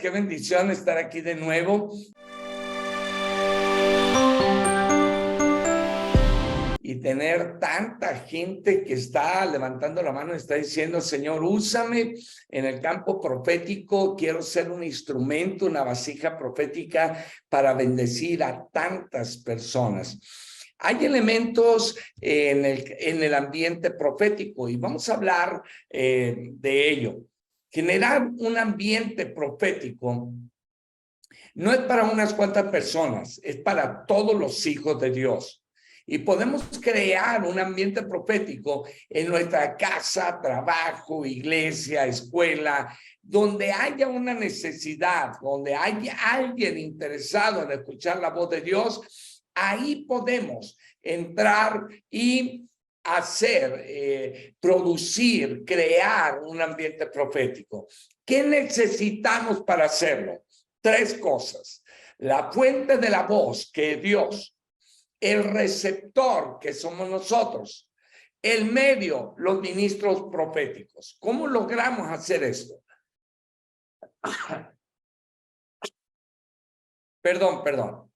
qué bendición estar aquí de nuevo. Y tener tanta gente que está levantando la mano y está diciendo, Señor, úsame en el campo profético, quiero ser un instrumento, una vasija profética para bendecir a tantas personas. Hay elementos en el ambiente profético y vamos a hablar de ello. Generar un ambiente profético no es para unas cuantas personas, es para todos los hijos de Dios. Y podemos crear un ambiente profético en nuestra casa, trabajo, iglesia, escuela, donde haya una necesidad, donde haya alguien interesado en escuchar la voz de Dios. Ahí podemos entrar y hacer, producir, crear un ambiente profético. ¿Qué necesitamos para hacerlo? 3 cosas. La fuente de la voz, que es Dios. El receptor, que somos nosotros. El medio, los ministros proféticos. ¿Cómo logramos hacer esto? Perdón.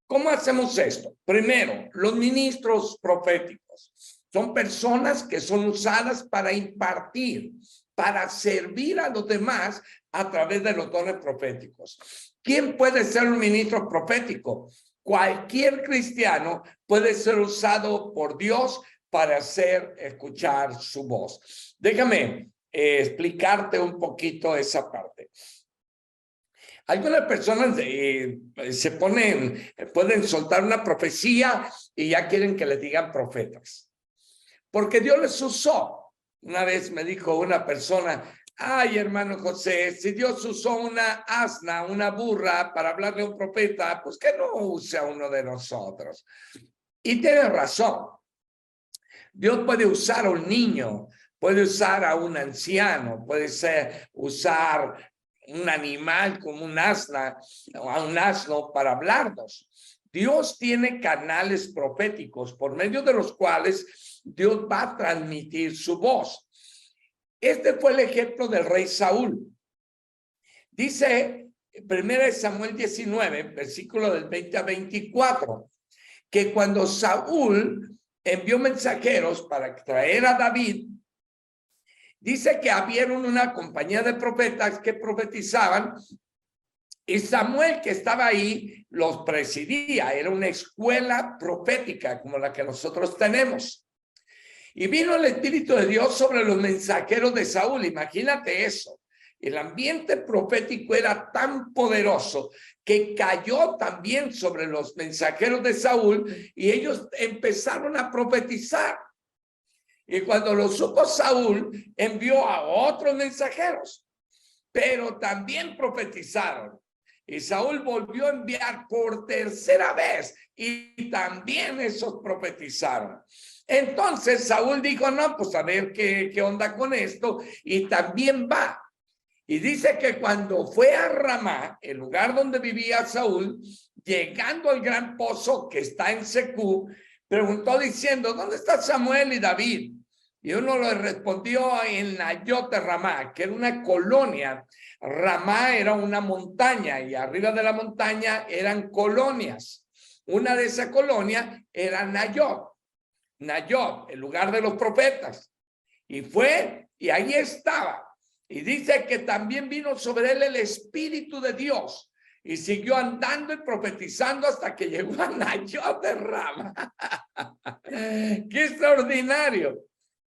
¿Cómo hacemos esto? Primero, los ministros proféticos son personas que son usadas para impartir, para servir a los demás a través de los dones proféticos. ¿Quién puede ser un ministro profético? Cualquier cristiano puede ser usado por Dios para hacer escuchar su voz. Déjame explicarte un poquito esa parte. Algunas personas pueden soltar una profecía y ya quieren que les digan profetas. Porque Dios les usó. Una vez me dijo una persona, ay, hermano José, si Dios usó una asna, una burra para hablarle a un profeta, pues que no use a uno de nosotros. Y tiene razón. Dios puede usar a un niño, puede usar a un anciano, puede usar un animal como un asno para hablarnos. Dios tiene canales proféticos por medio de los cuales Dios va a transmitir su voz. Este fue el ejemplo del rey Saúl. Dice 1 Samuel 19, versículo del 20 a 24, que cuando Saúl envió mensajeros para traer a David, dice que habieron una compañía de profetas que profetizaban y Samuel, que estaba ahí, los presidía. Era una escuela profética como la que nosotros tenemos. Y vino el Espíritu de Dios sobre los mensajeros de Saúl. Imagínate eso. El ambiente profético era tan poderoso que cayó también sobre los mensajeros de Saúl y ellos empezaron a profetizar. Y cuando lo supo Saúl, envió a otros mensajeros, pero también profetizaron. Y Saúl volvió a enviar por tercera vez y también esos profetizaron. Entonces Saúl dijo, no, pues a ver qué onda con esto, y también va. Y dice que cuando fue a Ramá, el lugar donde vivía Saúl, llegando al gran pozo que está en Secú, preguntó diciendo, ¿dónde está Samuel y David? Y uno le respondió en Nayot de Ramá, que era una colonia. Ramá era una montaña y arriba de la montaña eran colonias. Una de esas colonias era Nayot, el lugar de los profetas. Y fue, y ahí estaba. Y dice que también vino sobre él el Espíritu de Dios. Y siguió andando y profetizando hasta que llegó a Nayot de Ramá. ¡Qué extraordinario!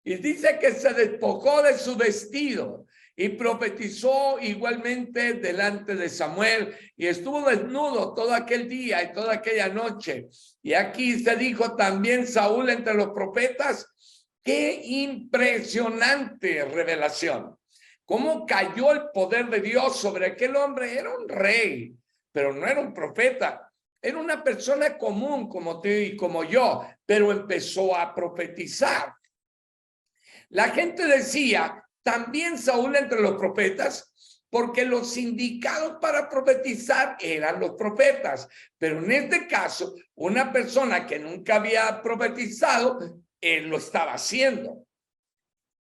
Y dice que se despojó de su vestido y profetizó igualmente delante de Samuel y estuvo desnudo todo aquel día y toda aquella noche. Y aquí se dijo también Saúl entre los profetas. ¡Qué impresionante revelación! ¿Cómo cayó el poder de Dios sobre aquel hombre? Era un rey, pero no era un profeta. Era una persona común como tú y como yo, pero empezó a profetizar. La gente decía, también Saúl entre los profetas, porque los indicados para profetizar eran los profetas. Pero en este caso, una persona que nunca había profetizado, él lo estaba haciendo.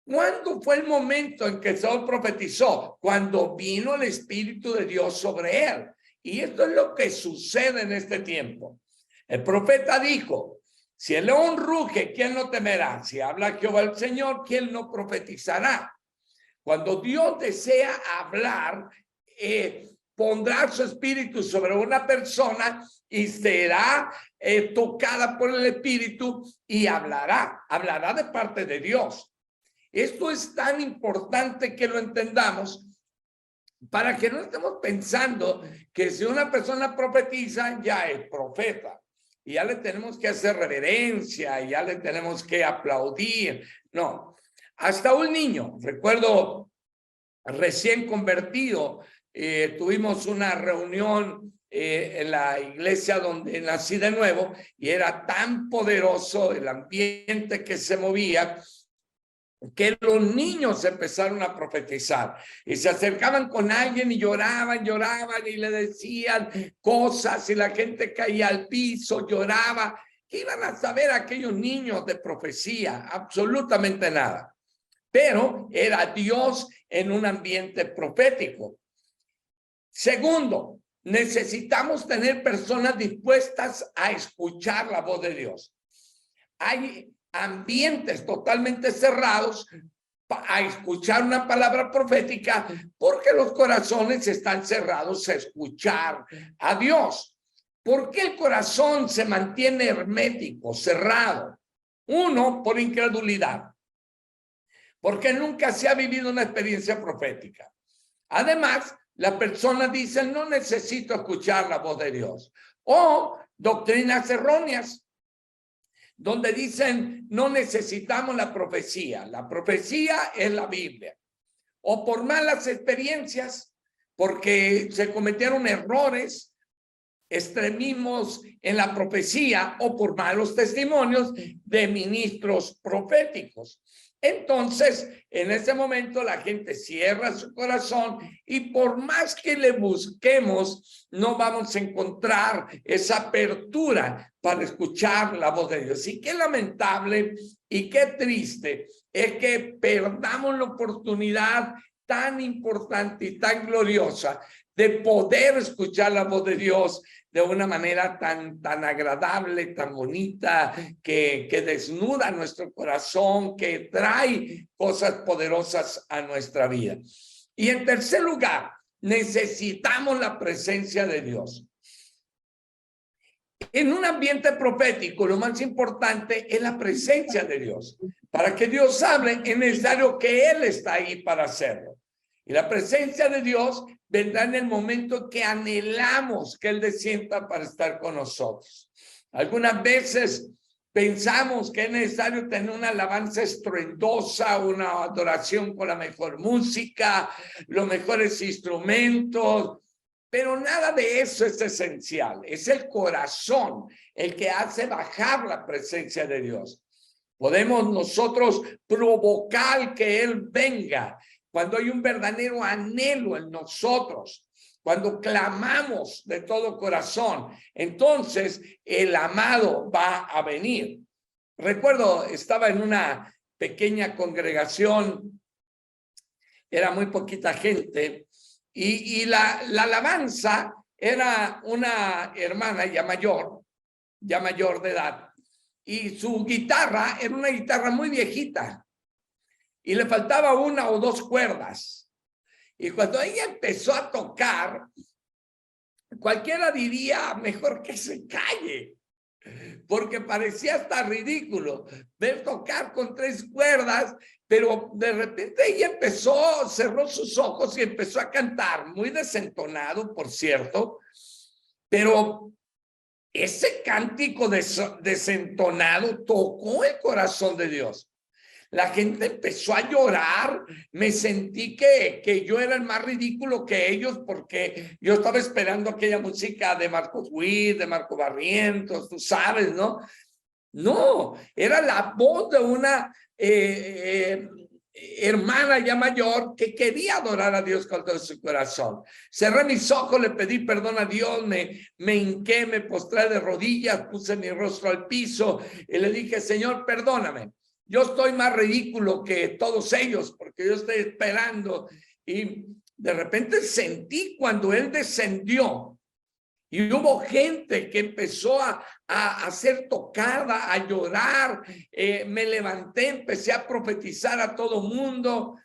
¿Cuándo fue el momento en que Saúl profetizó? Cuando vino el Espíritu de Dios sobre él. Y esto es lo que sucede en este tiempo. El profeta dijo, si el león ruge, ¿quién no temerá? Si habla Jehová el Señor, ¿quién no profetizará? Cuando Dios desea hablar, pondrá su espíritu sobre una persona y será tocada por el Espíritu y hablará de parte de Dios. Esto es tan importante que lo entendamos para que no estemos pensando que si una persona profetiza ya es profeta y ya le tenemos que hacer reverencia y ya le tenemos que aplaudir. No, hasta un niño, recuerdo recién convertido, tuvimos una reunión en la iglesia donde nací de nuevo y era tan poderoso el ambiente que se movía que los niños empezaron a profetizar y se acercaban con alguien y lloraban y le decían cosas y la gente caía al piso, lloraba. ¿Qué iban a saber aquellos niños de profecía? Absolutamente nada. Pero era Dios en un ambiente profético. Segundo, necesitamos tener personas dispuestas a escuchar la voz de Dios. Hay ambientes totalmente cerrados a escuchar una palabra profética porque los corazones están cerrados a escuchar a Dios. ¿Por qué el corazón se mantiene hermético, cerrado? Uno, por incredulidad, porque nunca se ha vivido una experiencia profética. Además, las personas dicen, no necesito escuchar la voz de Dios. O doctrinas erróneas, donde dicen, no necesitamos la profecía es la Biblia. O por malas experiencias, porque se cometieron errores, extremismos en la profecía o por malos testimonios de ministros proféticos. Entonces, en ese momento la gente cierra su corazón y por más que le busquemos, no vamos a encontrar esa apertura para escuchar la voz de Dios. Y qué lamentable y qué triste es que perdamos la oportunidad tan importante y tan gloriosa de poder escuchar la voz de Dios de una manera tan agradable, tan bonita, que desnuda nuestro corazón, que trae cosas poderosas a nuestra vida. Y en tercer lugar, necesitamos la presencia de Dios. En un ambiente profético, lo más importante es la presencia de Dios. Para que Dios hable, es necesario que Él está ahí para hacerlo. Y la presencia de Dios vendrá en el momento que anhelamos que Él descienda para estar con nosotros. Algunas veces pensamos que es necesario tener una alabanza estruendosa, una adoración con la mejor música, los mejores instrumentos, pero nada de eso es esencial. Es el corazón el que hace bajar la presencia de Dios. Podemos nosotros provocar que Él venga cuando hay un verdadero anhelo en nosotros, cuando clamamos de todo corazón, entonces el amado va a venir. Recuerdo, estaba en una pequeña congregación, era muy poquita gente, y la alabanza era una hermana ya mayor de edad, y su guitarra era una guitarra muy viejita, y le faltaba una o dos cuerdas. Y cuando ella empezó a tocar, cualquiera diría, mejor que se calle, porque parecía hasta ridículo ver tocar con 3 cuerdas, pero de repente ella cerró sus ojos y empezó a cantar, muy desentonado, por cierto, pero ese cántico desentonado tocó el corazón de Dios. La gente empezó a llorar, me sentí que yo era el más ridículo que ellos porque yo estaba esperando aquella música de Marcos Witt, de Marco Barrientos, tú sabes, ¿no? No, era la voz de una hermana ya mayor que quería adorar a Dios con todo su corazón. Cerré mis ojos, le pedí perdón a Dios, me hinqué, me postré de rodillas, puse mi rostro al piso y le dije, Señor, perdóname. yo estoy más ridículo que todos ellos porque yo estoy esperando. Y de repente sentí cuando él descendió y hubo gente que empezó a ser tocada, a llorar. Me levanté, empecé a profetizar a todo mundo.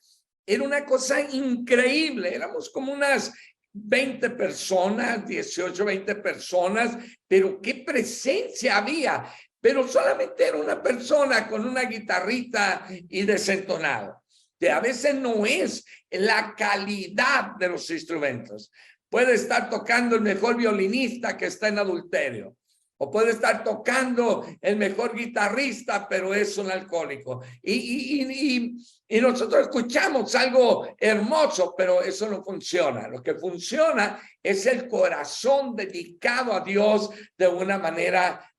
Era una cosa increíble. Éramos como unas 20 personas, 18, 20 personas, pero qué presencia había. Pero solamente era una persona con una guitarrita y desentonado. Que a veces no es la calidad de los instrumentos. Puede estar tocando el mejor violinista que está en adulterio. O puede estar tocando el mejor guitarrista, pero es un alcohólico. Y nosotros escuchamos algo hermoso, pero eso no funciona. Lo que funciona es el corazón dedicado a Dios de una manera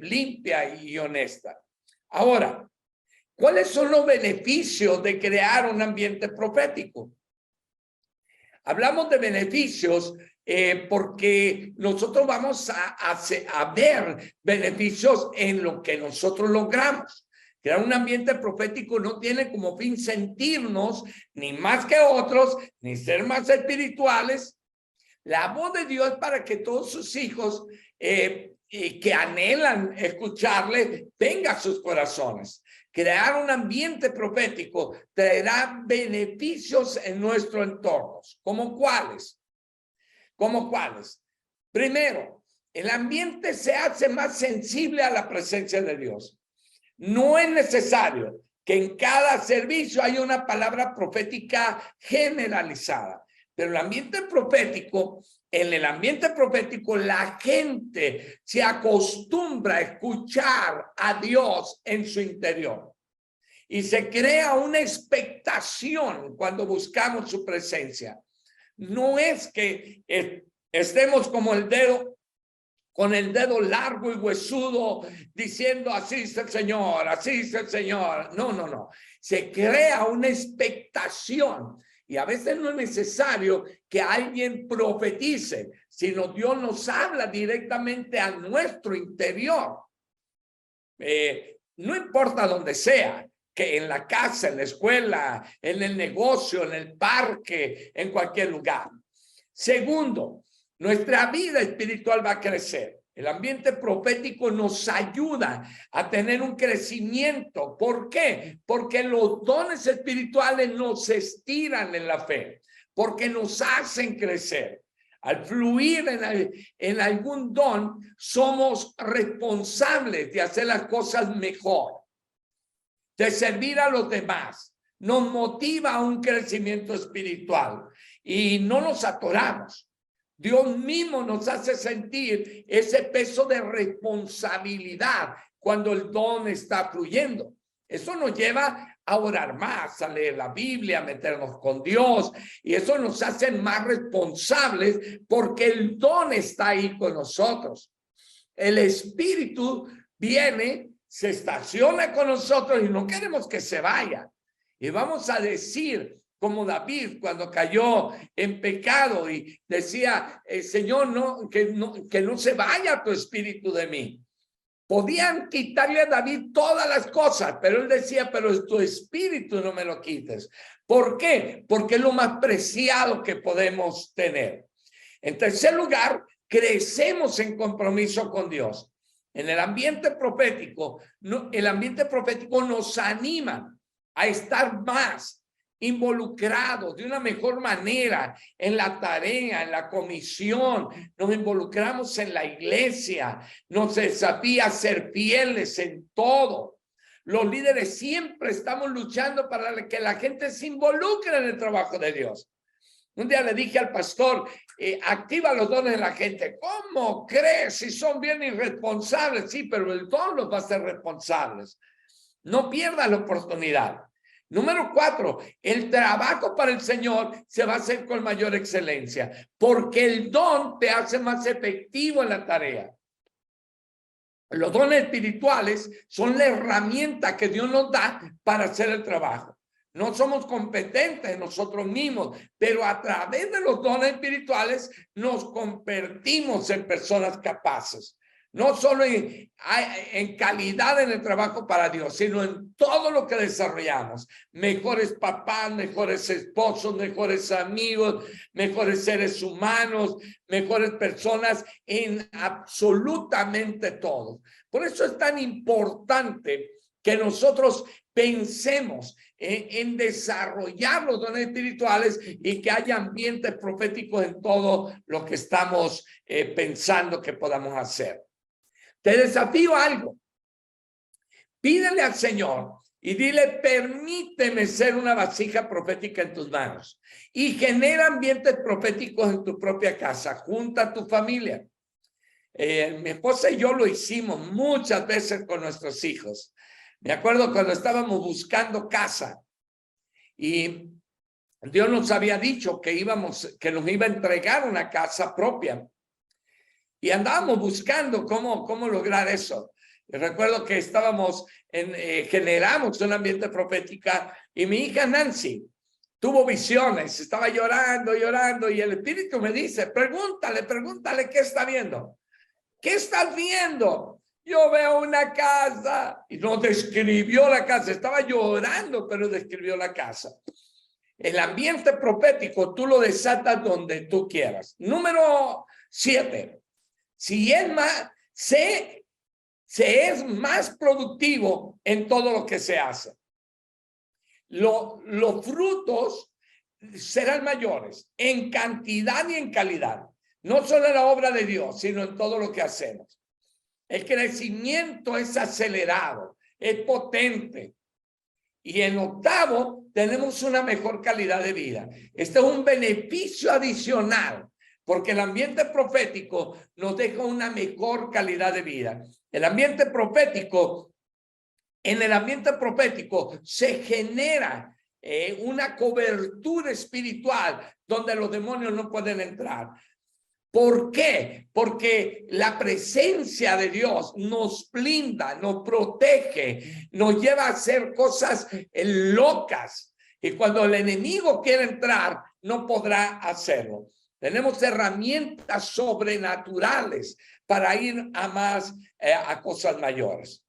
limpia y honesta. Ahora, ¿cuáles son los beneficios de crear un ambiente profético? Hablamos de beneficios porque nosotros vamos a ver beneficios en lo que nosotros logramos. Crear un ambiente profético no tiene como fin sentirnos ni más que otros, ni ser más espirituales. La voz de Dios para que todos sus hijos que anhelan escucharle venga a sus corazones. Crear un ambiente profético traerá beneficios en nuestro entorno. ¿Cómo cuáles? ¿Cómo cuáles? Primero, el ambiente se hace más sensible a la presencia de Dios. No es necesario que en cada servicio haya una palabra profética generalizada, pero el ambiente profético, en el ambiente profético, la gente se acostumbra a escuchar a Dios en su interior. Y se crea una expectación cuando buscamos su presencia. No es que estemos como el dedo, con el dedo largo y huesudo, diciendo así es el Señor, así es el Señor. No, no, no. Se crea una expectación. Y a veces no es necesario que alguien profetice, sino Dios nos habla directamente a nuestro interior. No importa dónde sea, que en la casa, en la escuela, en el negocio, en el parque, en cualquier lugar. Segundo, nuestra vida espiritual va a crecer. El ambiente profético nos ayuda a tener un crecimiento. ¿Por qué? Porque los dones espirituales nos estiran en la fe, porque nos hacen crecer. Al fluir en algún don, somos responsables de hacer las cosas mejor, de servir a los demás. Nos motiva a un crecimiento espiritual y no nos atoramos. Dios mismo nos hace sentir ese peso de responsabilidad cuando el don está fluyendo. Eso nos lleva a orar más, a leer la Biblia, a meternos con Dios, y eso nos hace más responsables porque el don está ahí con nosotros. El Espíritu viene, se estaciona con nosotros y no queremos que se vaya. Y vamos a decir, como David cuando cayó en pecado y decía, Señor, que no se vaya tu espíritu de mí. Podían quitarle a David todas las cosas, pero él decía, pero tu espíritu no me lo quites. ¿Por qué? Porque es lo más preciado que podemos tener. En tercer lugar, crecemos en compromiso con Dios. En el ambiente profético, el ambiente profético nos anima a estar más involucrados de una mejor manera en la tarea, en la comisión. Nos involucramos en la iglesia, nos desafía a ser fieles en todo. Los líderes siempre estamos luchando para que la gente se involucre en el trabajo de Dios. Un día le dije al pastor, activa los dones de la gente. ¿Cómo crees? Si son bien irresponsables. Sí, pero el don los va a hacer responsables. No pierdas la oportunidad. Número 4, el trabajo para el Señor se va a hacer con mayor excelencia, porque el don te hace más efectivo en la tarea. Los dones espirituales son la herramienta que Dios nos da para hacer el trabajo. No somos competentes nosotros mismos, pero a través de los dones espirituales nos convertimos en personas capaces. No solo en calidad en el trabajo para Dios, sino en todo lo que desarrollamos. Mejores papás, mejores esposos, mejores amigos, mejores seres humanos, mejores personas en absolutamente todo. Por eso es tan importante que nosotros pensemos en desarrollar los dones espirituales y que haya ambientes proféticos en todo lo que estamos pensando que podamos hacer. Te desafío a algo. Pídele al Señor y dile, permíteme ser una vasija profética en tus manos. Y genera ambientes proféticos en tu propia casa, junto a tu familia. Mi esposa y yo lo hicimos muchas veces con nuestros hijos. Me acuerdo cuando estábamos buscando casa y Dios nos había dicho que nos iba a entregar una casa propia. Y andábamos buscando cómo lograr eso. Y recuerdo que generamos un ambiente profético y mi hija Nancy tuvo visiones, estaba llorando y el Espíritu me dice, pregúntale qué está viendo. ¿Qué estás viendo? Yo veo una casa. Y no describió la casa, estaba llorando, pero describió la casa. El ambiente profético tú lo desatas donde tú quieras. Número 7. Si es más, se es más productivo en todo lo que se hace. Los frutos serán mayores en cantidad y en calidad. No solo en la obra de Dios, sino en todo lo que hacemos. El crecimiento es acelerado, es potente. Y en 8, tenemos una mejor calidad de vida. Este es un beneficio adicional, porque el ambiente profético nos deja una mejor calidad de vida. En el ambiente profético se genera una cobertura espiritual donde los demonios no pueden entrar. ¿Por qué? Porque la presencia de Dios nos blinda, nos protege, nos lleva a hacer cosas locas. Y cuando el enemigo quiere entrar, no podrá hacerlo. Tenemos herramientas sobrenaturales para ir a cosas mayores.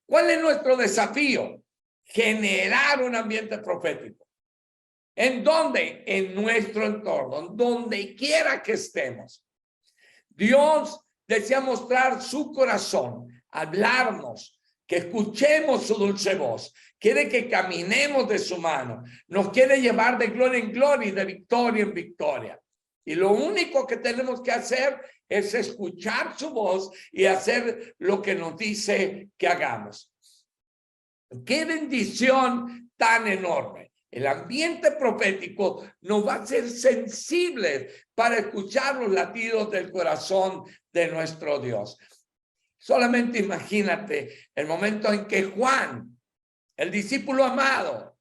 ¿Cuál es nuestro desafío? Generar un ambiente profético. ¿En dónde? En nuestro entorno, donde quiera que estemos. Dios desea mostrar su corazón, hablarnos, que escuchemos su dulce voz. Quiere que caminemos de su mano. Nos quiere llevar de gloria en gloria y de victoria en victoria. Y lo único que tenemos que hacer es escuchar su voz y hacer lo que nos dice que hagamos. ¡Qué bendición tan enorme! El ambiente profético nos va a hacer sensibles para escuchar los latidos del corazón de nuestro Dios. Solamente imagínate el momento en que Juan, el discípulo amado,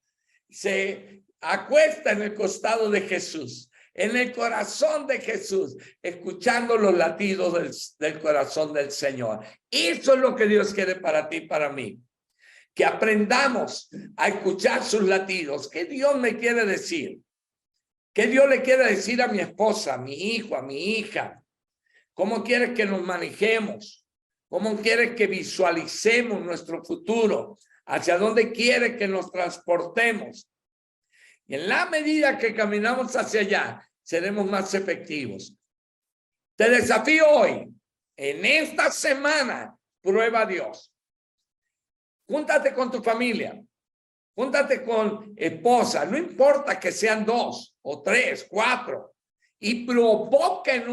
se acuesta en el costado de Jesús, en el corazón de Jesús, escuchando los latidos del corazón del Señor. Eso es lo que Dios quiere para ti y para mí. Que aprendamos a escuchar sus latidos. ¿Qué Dios me quiere decir? ¿Qué Dios le quiere decir a mi esposa, a mi hijo, a mi hija? ¿Cómo quiere que nos manejemos? ¿Cómo quiere que visualicemos nuestro futuro? ¿Hacia dónde quiere que nos transportemos? Y en la medida que caminamos hacia allá, seremos más efectivos. Te desafío hoy, en esta semana, prueba a Dios. Júntate con tu familia, júntate con esposa, no importa que sean 2 o 3, 4, y provoquen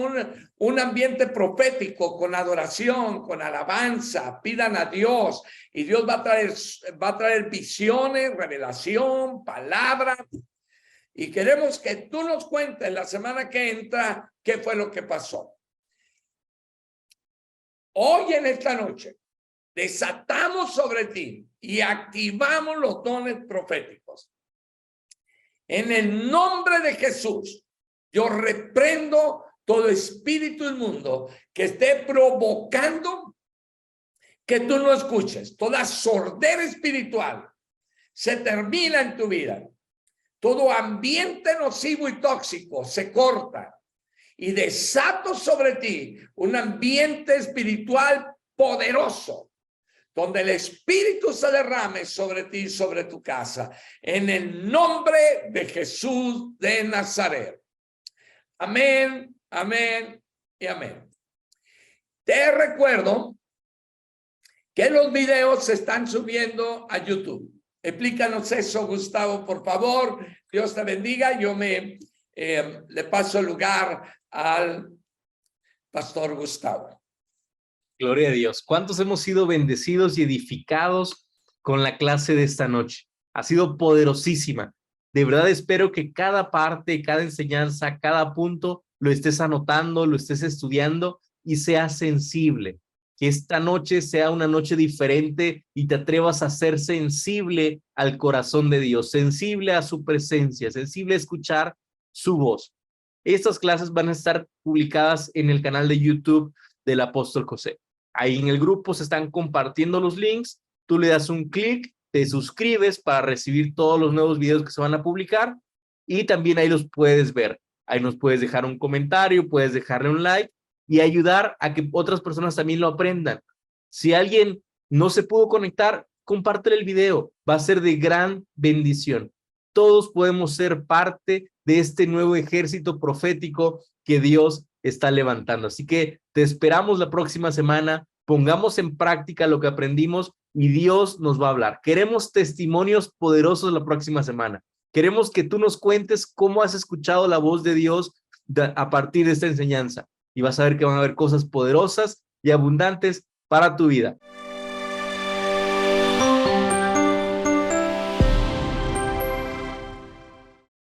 un ambiente profético con adoración, con alabanza, pidan a Dios y Dios va a traer visiones, revelación, palabras. Y queremos que tú nos cuentes la semana que entra qué fue lo que pasó. Hoy en esta noche desatamos sobre ti y activamos los dones proféticos. En el nombre de Jesús, yo reprendo todo espíritu inmundo que esté provocando que tú no escuches. Toda sordera espiritual se termina en tu vida. Todo ambiente nocivo y tóxico se corta. y desato sobre ti un ambiente espiritual poderoso, donde el Espíritu se derrame sobre ti y sobre tu casa, en el nombre de Jesús de Nazaret. Amén, amén y amén. Te recuerdo que los videos se están subiendo a YouTube. Explícanos eso, Gustavo, por favor. Dios te bendiga. Yo le paso el lugar al pastor Gustavo. Gloria a Dios. ¿Cuántos hemos sido bendecidos y edificados con la clase de esta noche? Ha sido poderosísima. De verdad espero que cada parte, cada enseñanza, cada punto lo estés anotando, lo estés estudiando y seas sensible. Que esta noche sea una noche diferente y te atrevas a ser sensible al corazón de Dios, sensible a su presencia, sensible a escuchar su voz. Estas clases van a estar publicadas en el canal de YouTube del Apóstol José. Ahí en el grupo se están compartiendo los links, tú le das un clic, te suscribes para recibir todos los nuevos videos que se van a publicar y también ahí los puedes ver. Ahí nos puedes dejar un comentario, puedes dejarle un like y ayudar a que otras personas también lo aprendan. Si alguien no se pudo conectar, compártele el video, va a ser de gran bendición. Todos podemos ser parte de este nuevo ejército profético que Dios está levantando. Así que te esperamos la próxima semana, pongamos en práctica lo que aprendimos y Dios nos va a hablar. Queremos testimonios poderosos la próxima semana. Queremos que tú nos cuentes cómo has escuchado la voz de Dios a partir de esta enseñanza y vas a ver que van a haber cosas poderosas y abundantes para tu vida.